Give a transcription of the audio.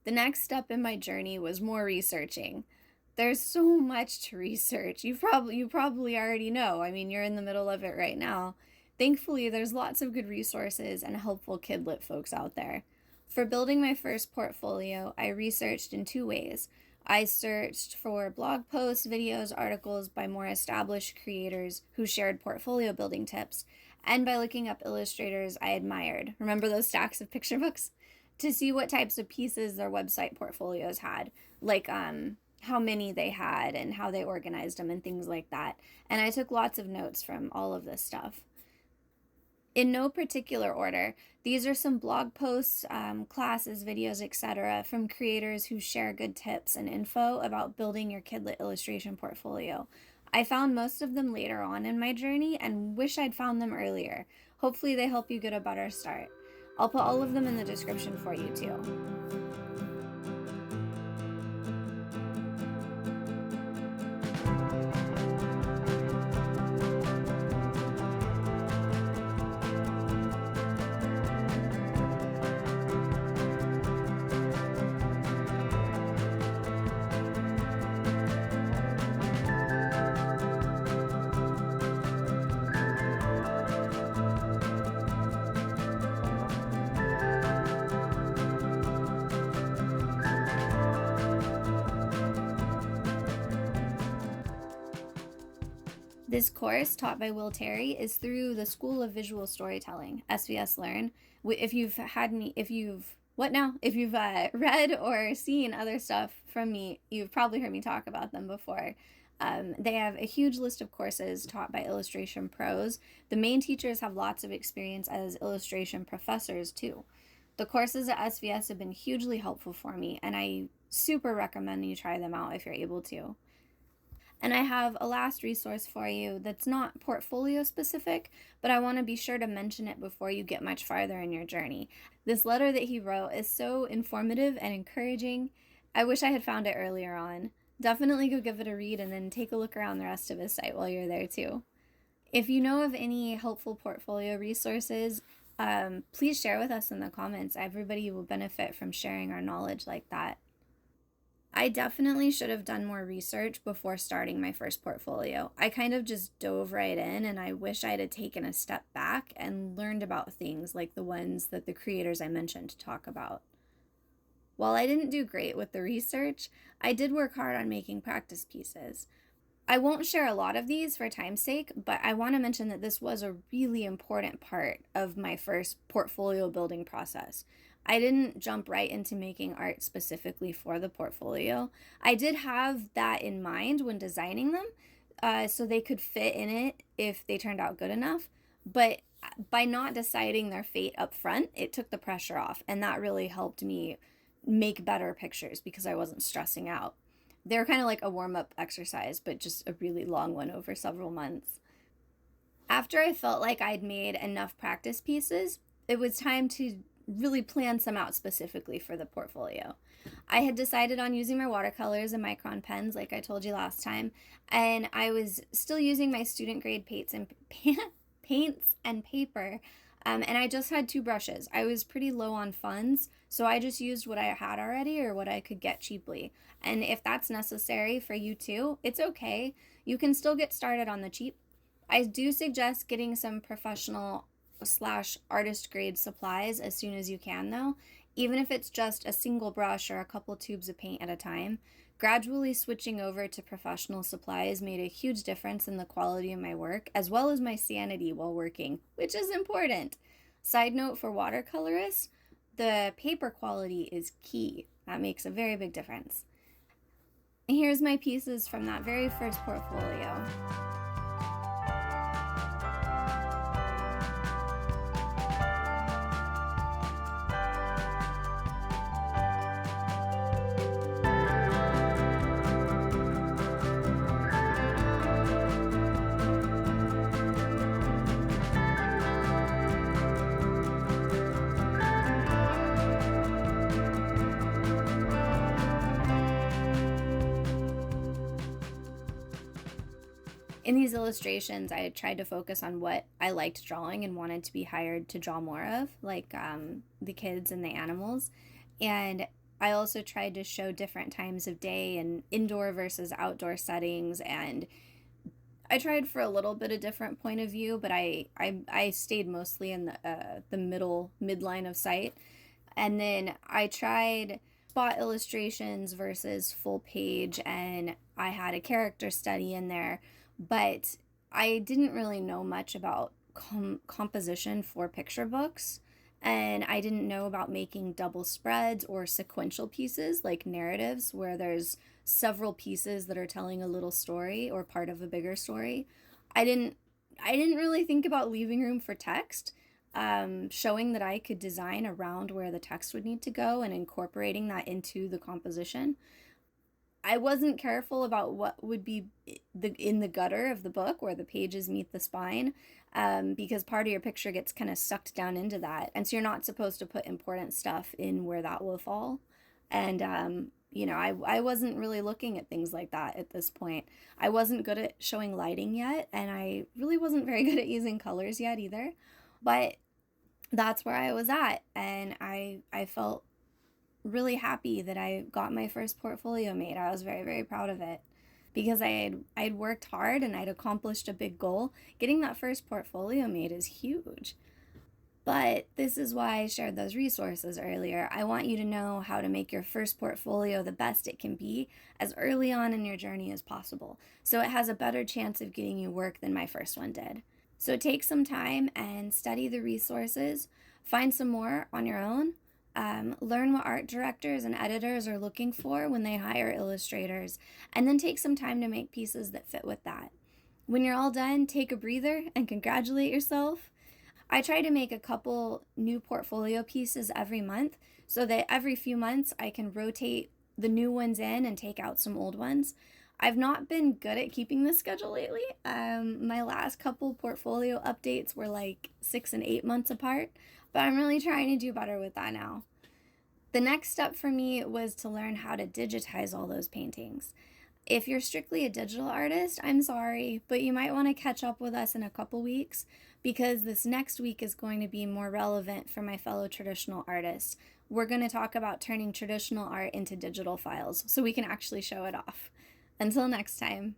The next step in my journey was more researching. There's so much to research. You probably already know. I mean, you're in the middle of it right now. Thankfully, there's lots of good resources and helpful kidlit folks out there. For building my first portfolio, I researched in two ways. I searched for blog posts, videos, articles by more established creators who shared portfolio building tips, and by looking up illustrators I admired. Remember those stacks of picture books? To see what types of pieces their website portfolios had, like how many they had and how they organized them and things like that. And I took lots of notes from all of this stuff. In no particular order, these are some blog posts, classes, videos, etc., from creators who share good tips and info about building your Kidlit illustration portfolio. I found most of them later on in my journey and wish I'd found them earlier. Hopefully, they help you get a better start. I'll put all of them in the description for you too. This course, taught by Will Terry, is through the School of Visual Storytelling, SVS Learn. If you've had me, if you've what now? If you've read or seen other stuff from me, you've probably heard me talk about them before. They have a huge list of courses taught by illustration pros. The main teachers have lots of experience as illustration professors too. The courses at SVS have been hugely helpful for me, and I super recommend you try them out if you're able to. And I have a last resource for you that's not portfolio specific, but I want to be sure to mention it before you get much farther in your journey. This letter that he wrote is so informative and encouraging. I wish I had found it earlier on. Definitely go give it a read and then take a look around the rest of his site while you're there too. If you know of any helpful portfolio resources, please share with us in the comments. Everybody will benefit from sharing our knowledge like that. I definitely should have done more research before starting my first portfolio. I kind of just dove right in, and I wish I'd have taken a step back and learned about things like the ones that the creators I mentioned talk about. While I didn't do great with the research, I did work hard on making practice pieces. I won't share a lot of these for time's sake, but I want to mention that this was a really important part of my first portfolio building process. I didn't jump right into making art specifically for the portfolio. I did have that in mind when designing them, so they could fit in it if they turned out good enough. But by not deciding their fate up front, it took the pressure off, and that really helped me make better pictures because I wasn't stressing out. They're kind of like a warm-up exercise, but just a really long one over several months. After I felt like I'd made enough practice pieces, it was time to really plan some out specifically for the portfolio. I had decided on using my watercolors and micron pens like I told you last time, and I was still using my student grade paints and paper. And I just had two brushes. I was pretty low on funds, so I just used what I had already or what I could get cheaply. And if that's necessary for you too, it's okay. You can still get started on the cheap. I do suggest getting some professional slash artist grade supplies as soon as you can though, even if it's just a single brush or a couple tubes of paint at a time. Gradually switching over to professional supplies made a huge difference in the quality of my work, as well as my sanity while working, which is important. Side note for watercolorists, the paper quality is key. That makes a very big difference. And here's my pieces from that very first portfolio. In these illustrations, I tried to focus on what I liked drawing and wanted to be hired to draw more of, like the kids and the animals. And I also tried to show different times of day and indoor versus outdoor settings, and I tried for a little bit of different point of view, but I stayed mostly in the middle midline of sight. And then I tried spot illustrations versus full page, and I had a character study in there, but I didn't really know much about composition for picture books. And I didn't know about making double spreads or sequential pieces like narratives where there's several pieces that are telling a little story or part of a bigger story. I didn't I didn't really think about leaving room for text, showing that I could design around where the text would need to go and incorporating that into the composition. I wasn't careful about what would be in the gutter of the book where the pages meet the spine, because part of your picture gets kind of sucked down into that, and so you're not supposed to put important stuff in where that will fall. And I wasn't really looking at things like that at this point. I wasn't good at showing lighting yet, and I really wasn't very good at using colors yet either. But that's where I was at, and I felt really happy that I got my first portfolio made. I was very, very proud of it because I'd worked hard and I'd accomplished a big goal. Getting that first portfolio made is huge. But this is why I shared those resources earlier. I want you to know how to make your first portfolio the best it can be as early on in your journey as possible, so it has a better chance of getting you work than my first one did. So take some time and study the resources, find some more on your own, learn what art directors and editors are looking for when they hire illustrators, and then take some time to make pieces that fit with that. When you're all done, take a breather and congratulate yourself. I try to make a couple new portfolio pieces every month so that every few months I can rotate the new ones in and take out some old ones. I've not been good at keeping this schedule lately. My last couple portfolio updates were like 6 and 8 months apart, but I'm really trying to do better with that now. The next step for me was to learn how to digitize all those paintings. If you're strictly a digital artist, I'm sorry, but you might want to catch up with us in a couple weeks because this next week is going to be more relevant for my fellow traditional artists. We're going to talk about turning traditional art into digital files so we can actually show it off. Until next time.